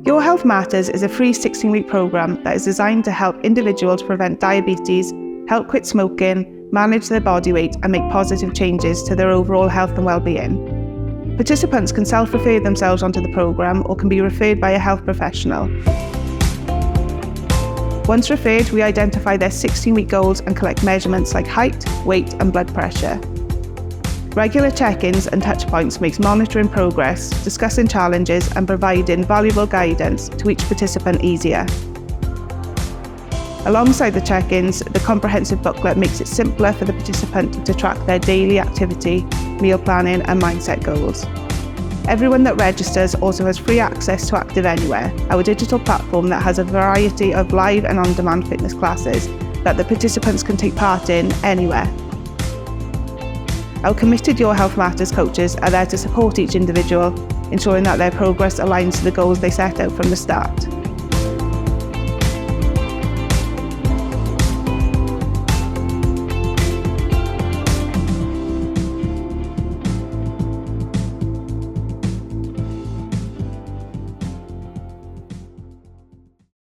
Your Health Matters is a free 16-week programme that is designed to help individuals prevent diabetes, help quit smoking, manage their body weight and make positive changes to their overall health and well-being. Participants can self-refer themselves onto the programme or can be referred by a health professional. Once referred, we identify their 16-week goals and collect measurements like height, weight and blood pressure. Regular check-ins and touchpoints makes monitoring progress, discussing challenges and providing valuable guidance to each participant easier. Alongside the check-ins, the comprehensive booklet makes it simpler for the participant to track their daily activity, meal planning and mindset goals. Everyone that registers also has free access to Active Anywhere, our digital platform that has a variety of live and on-demand fitness classes that the participants can take part in anywhere. Our committed Your Health Matters coaches are there to support each individual, ensuring that their progress aligns to the goals they set out from the start.